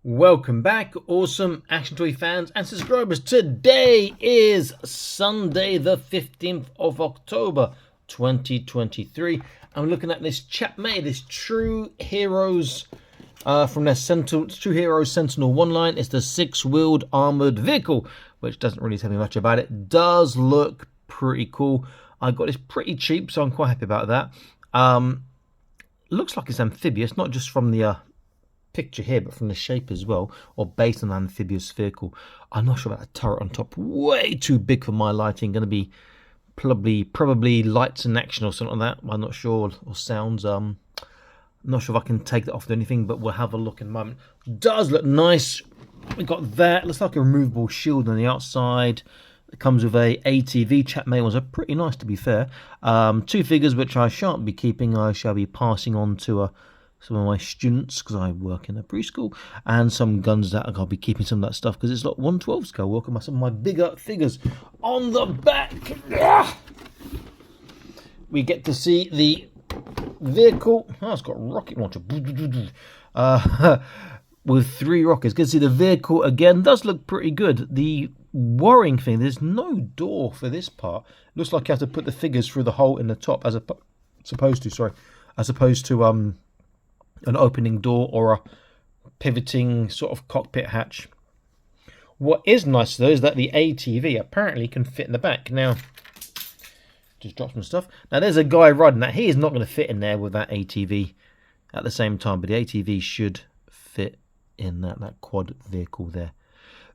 Welcome back, awesome action toy fans and subscribers. Today is Sunday, the 15th of October, 2023. And we're looking at this chap made, this True Heroes from their True Heroes Sentinel 1 line. It's the 6-wheeled armored vehicle, which doesn't really tell me much about it. Does look pretty cool. I got this pretty cheap, so I'm quite happy about that. Looks like it's amphibious, not just from the picture here, but from the shape as well, or based on an amphibious vehicle. I'm not sure about the turret on top. Way too big for my lighting. Going to be probably lights in action or something like that. I'm not sure, or sounds. I'm not sure if I can take that off or anything, but we'll have a look in a moment. Does look nice. We got that. Looks like a removable shield on the outside. It comes with a ATV. Chap mail was a pretty nice, to be fair. 2 figures which I shan't be keeping. I shall be passing on to some of my students, because I work in a preschool, and some guns that I'll be keeping some of that stuff because it's like 1/12 scale. Welcome some of my bigger figures. On the back, we get to see the vehicle. Oh, it's got a rocket launcher. With 3 rockets. Good to see the vehicle again. Does look pretty good. The worrying thing, there's no door for this part. Looks like you have to put the figures through the hole in the top as opposed to an opening door or a pivoting sort of cockpit hatch. What is nice though is that the ATV apparently can fit in the back. Now, just drop some stuff. Now there's a guy riding that. He is not going to fit in there with that ATV at the same time, but the ATV should fit in that quad vehicle there.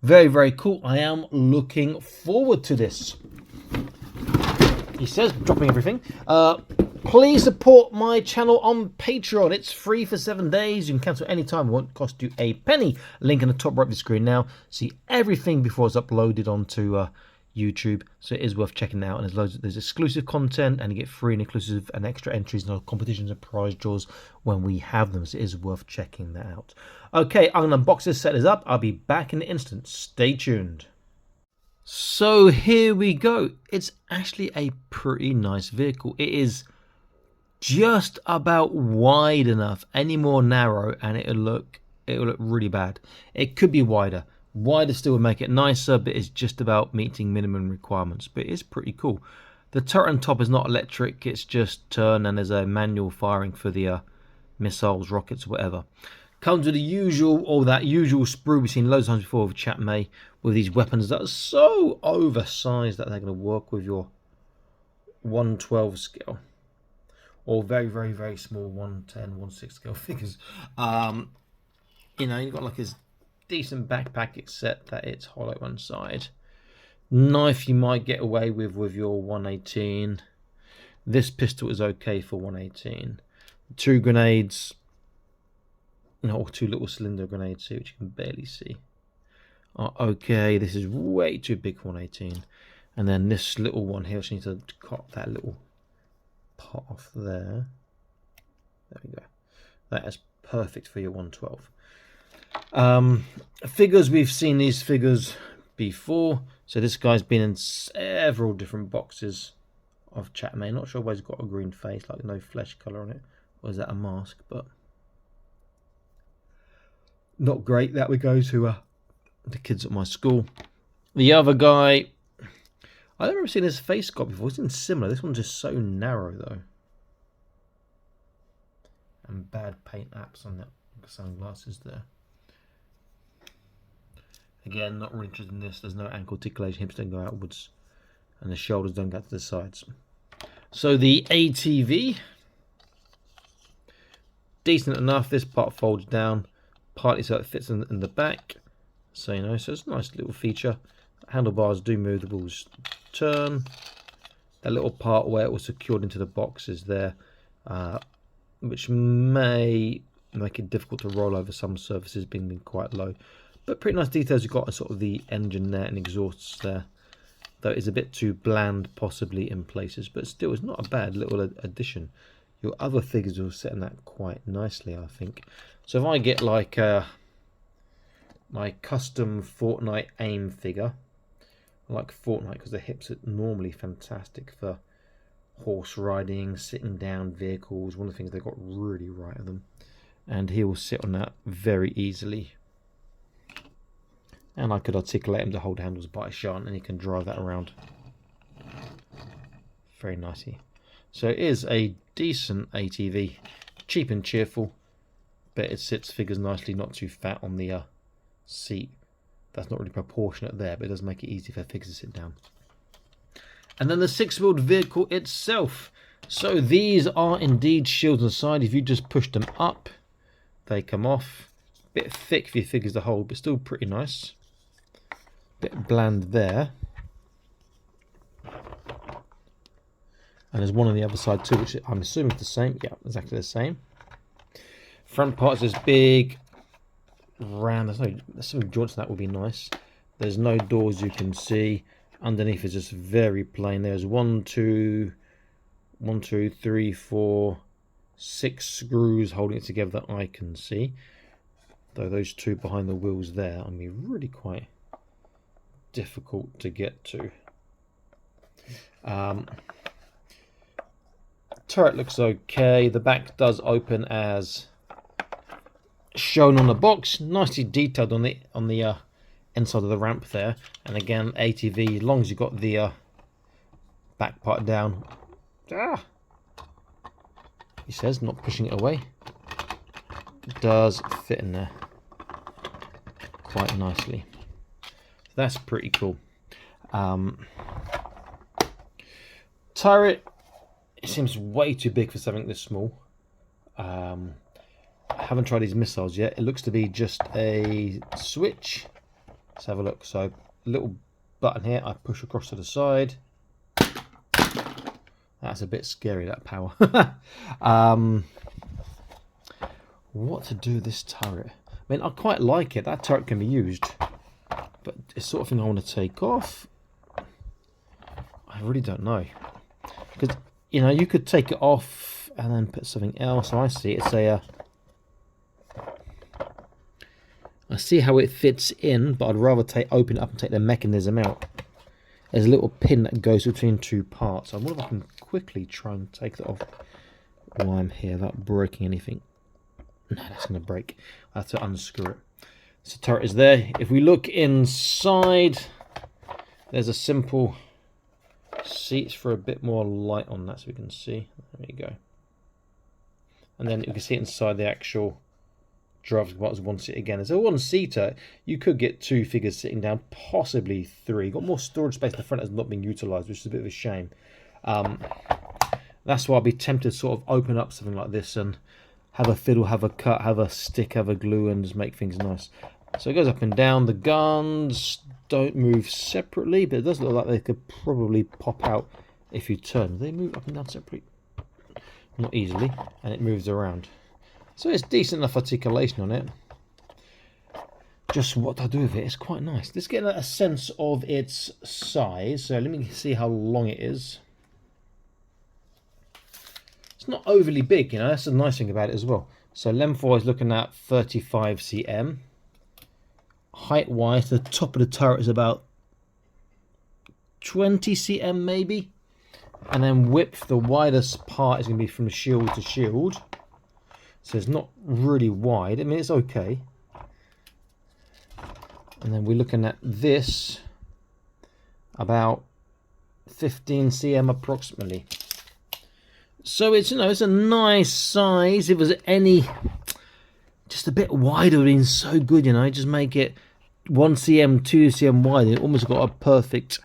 Very, very cool. I am looking forward to this. He says, dropping everything. Please support my channel on Patreon. It's free for 7 days. You can cancel anytime. It won't cost you a penny. Link in the top right of the screen now. See everything before it's uploaded onto YouTube. So it is worth checking out. And there's exclusive content, and you get free and exclusive and extra entries and competitions and prize draws when we have them. So it is worth checking that out. Okay, I'm going to unbox this, set this up. I'll be back in an instant. Stay tuned. So here we go. It's actually a pretty nice vehicle. It is just about wide enough. Any more narrow and it'll look really bad. It could be wider. Wider still would make it nicer, but it's just about meeting minimum requirements. But it is pretty cool. The turret on top is not electric. It's just turn, and there's a manual firing for the missiles, rockets, whatever. Comes with the usual, or that usual sprue we've seen loads of times before with Chap May, with these weapons that are so oversized that they're going to work with your 1/12 scale, or very, very, very small 1/10, 1/6 scale figures. You know, you've got like this decent backpack, except that it's hollow one side. Knife you might get away with your 118. This pistol is okay for 118. 2 grenades. No, 2 little cylinder grenades here, which you can barely see. Oh, okay, this is way too big for 118. And then this little one here, which needs to cut that little part off there. There we go. That is perfect for your 112. Figures, we've seen these figures before. So this guy's been in several different boxes of Chatmay. Not sure why he's got a green face, like no flesh colour on it. Or is that a mask? But not great. That would go to the kids at my school. The other guy, I've never seen his face got before. It's been similar. This one's just so narrow though, and bad paint apps on that sunglasses there. Again, not really interested in this. There's no ankle articulation. Hips don't go outwards, and the shoulders don't go to the sides. So the ATV, decent enough. This part folds down partly so it fits in the back. So, you know, so it's a nice little feature. Handlebars do move, the wheels turn. That little part where it was secured into the box is there, which may make it difficult to roll over some surfaces, being quite low. But pretty nice details you've got on sort of the engine there and exhausts there. Though it's a bit too bland possibly in places, but still it's not a bad little addition. Your other figures will set in that quite nicely, I think. So if I get like my custom Fortnite aim figure, I like Fortnite because the hips are normally fantastic for horse riding, sitting down vehicles. One of the things they got really right of them, and he will sit on that very easily. And I could articulate him to hold handles, but I shan't, and he can drive that around very nicely. So it is a decent ATV, cheap and cheerful, but it sits figures nicely, not too fat on the seat. That's not really proportionate there, but it does make it easy for figures to sit down. And then the six-wheeled vehicle itself. So these are indeed shields on the side. If you just push them up, they come off. Bit thick for your figures to hold, but still pretty nice. Bit bland there. And there's one on the other side too, which I'm assuming is the same. Yeah, exactly the same. Front part is this big round. There's some joints that would be nice. There's no doors you can see. Underneath is just very plain. There's 1, 2, 3, 4, 6 screws holding it together that I can see. Though those two behind the wheels there are going to be really quite difficult to get to. Turret looks okay. The back does open as shown on the box. Nicely detailed on the inside of the ramp there. And again, ATV, as long as you've got the back part down. He says, not pushing it away. It does fit in there quite nicely. That's pretty cool. Turret, it seems way too big for something this small. I haven't tried these missiles yet. It looks to be just a switch. Let's have a look. So, a little button here. I push across to the side. That's a bit scary, that power. What to do with this turret? I mean, I quite like it. That turret can be used. But it's the sort of thing I want to take off. I really don't know. Because, you know, you could take it off and then put something else. I see it's a... I see how it fits in, but I'd rather open it up and take the mechanism out. There's a little pin that goes between two parts. I wonder if I can quickly try and take that off while I'm here without breaking anything. No, that's going to break. I have to unscrew it. So the turret is there. If we look inside, there's a simple seat for a bit more light on that so we can see. There you go. And then you can see inside the actual driver's compartment is one seat again. It's a one-seater. You could get 2 figures sitting down, possibly 3. Got more storage space in the front that's not being utilised, which is a bit of a shame. That's why I'd be tempted to sort of open up something like this and have a fiddle, have a cut, have a stick, have a glue, and just make things nice. So it goes up and down. The guns don't move separately, but it does look like they could probably pop out if you turn. They move up and down separately, not easily, and it moves around. So it's decent enough articulation on it. Just what I do with it is quite nice. Let's get a sense of its size. So let me see how long it is. It's not overly big, you know. That's the nice thing about it as well. So length-wise, looking at 35 cm. Height-wise, the top of the turret is about 20 cm maybe. And then width, the widest part is going to be from shield to shield. So it's not really wide. I mean, it's okay. And then we're looking at this about 15 cm approximately. So it's, you know, it's a nice size. If it was any just a bit wider, it would have been so good, you know. Just make it 1 cm, 2 cm wide. It almost got a perfect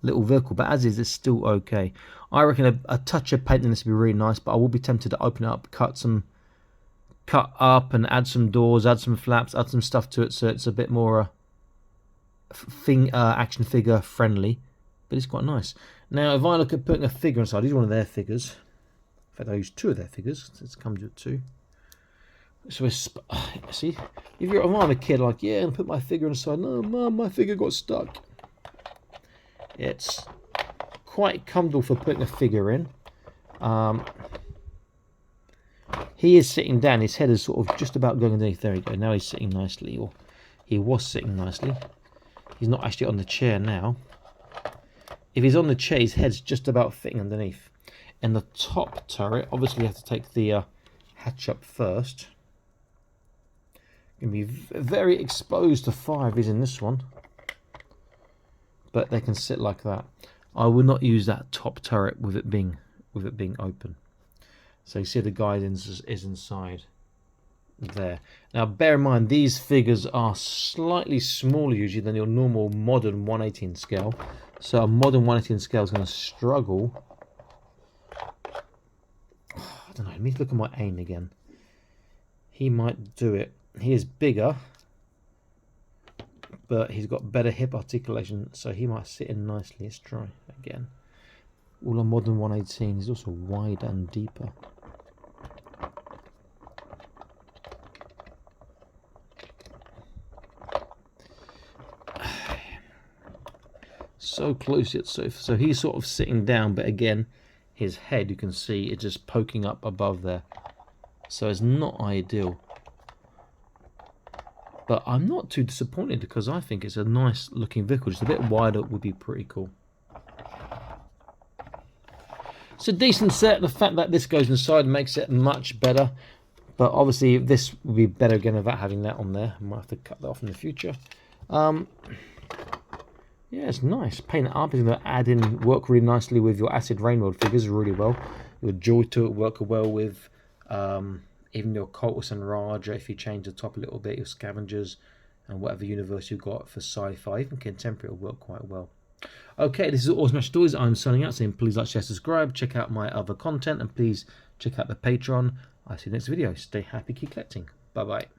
little vehicle. But as is, it's still okay. I reckon a touch of paint in this would be really nice. But I will be tempted to open it up, cut up and add some doors, add some flaps, add some stuff to it, so it's a bit more action figure friendly. But it's quite nice. Now, if I look at putting a figure inside, these are one of their figures. In fact, I use 2 of their figures. It comes with 2. So it's, see, if I'm a kid, like, yeah, and put my figure inside. No, Mum, my figure got stuck. It's quite comfortable for putting a figure in. He is sitting down. His head is sort of just about going underneath. There we go. Now he's sitting nicely, or he was sitting nicely. He's not actually on the chair now. If he's on the chair, his head's just about fitting underneath. And the top turret, obviously you have to take the hatch up first. Going to be very exposed to fire in this one, but they can sit like that. I would not use that top turret with it being open. So you see the guidance is inside there. Now bear in mind these figures are slightly smaller usually than your normal modern 1/18 scale. So a modern 1/18 scale is going to struggle. I don't know. Let me look at my aim again. He might do it. He is bigger, but he's got better hip articulation, so he might sit in nicely. Let's try again. All on modern 1/18. He's also wider and deeper. So close yet so he's sort of sitting down, but again his head, you can see, is just poking up above there, so it's not ideal. But I'm not too disappointed because I think it's a nice looking vehicle. Just a bit wider would be pretty cool. It's a decent set. The fact that this goes inside makes it much better, but obviously this would be better again without having that on there. I might have to cut that off in the future. Yeah, it's nice. Paint it up. It's going to add in, work really nicely with your acid rain world figures really well. Your joy to it work well with even your Cultus and Raja. If you change the top a little bit, your scavengers and whatever universe you've got for sci-fi, even contemporary, will work quite well. Okay, this is All Smash Toys. I'm signing out saying please like, share, subscribe, check out my other content, and please check out the Patreon. I'll see you next video. Stay happy, keep collecting. Bye bye.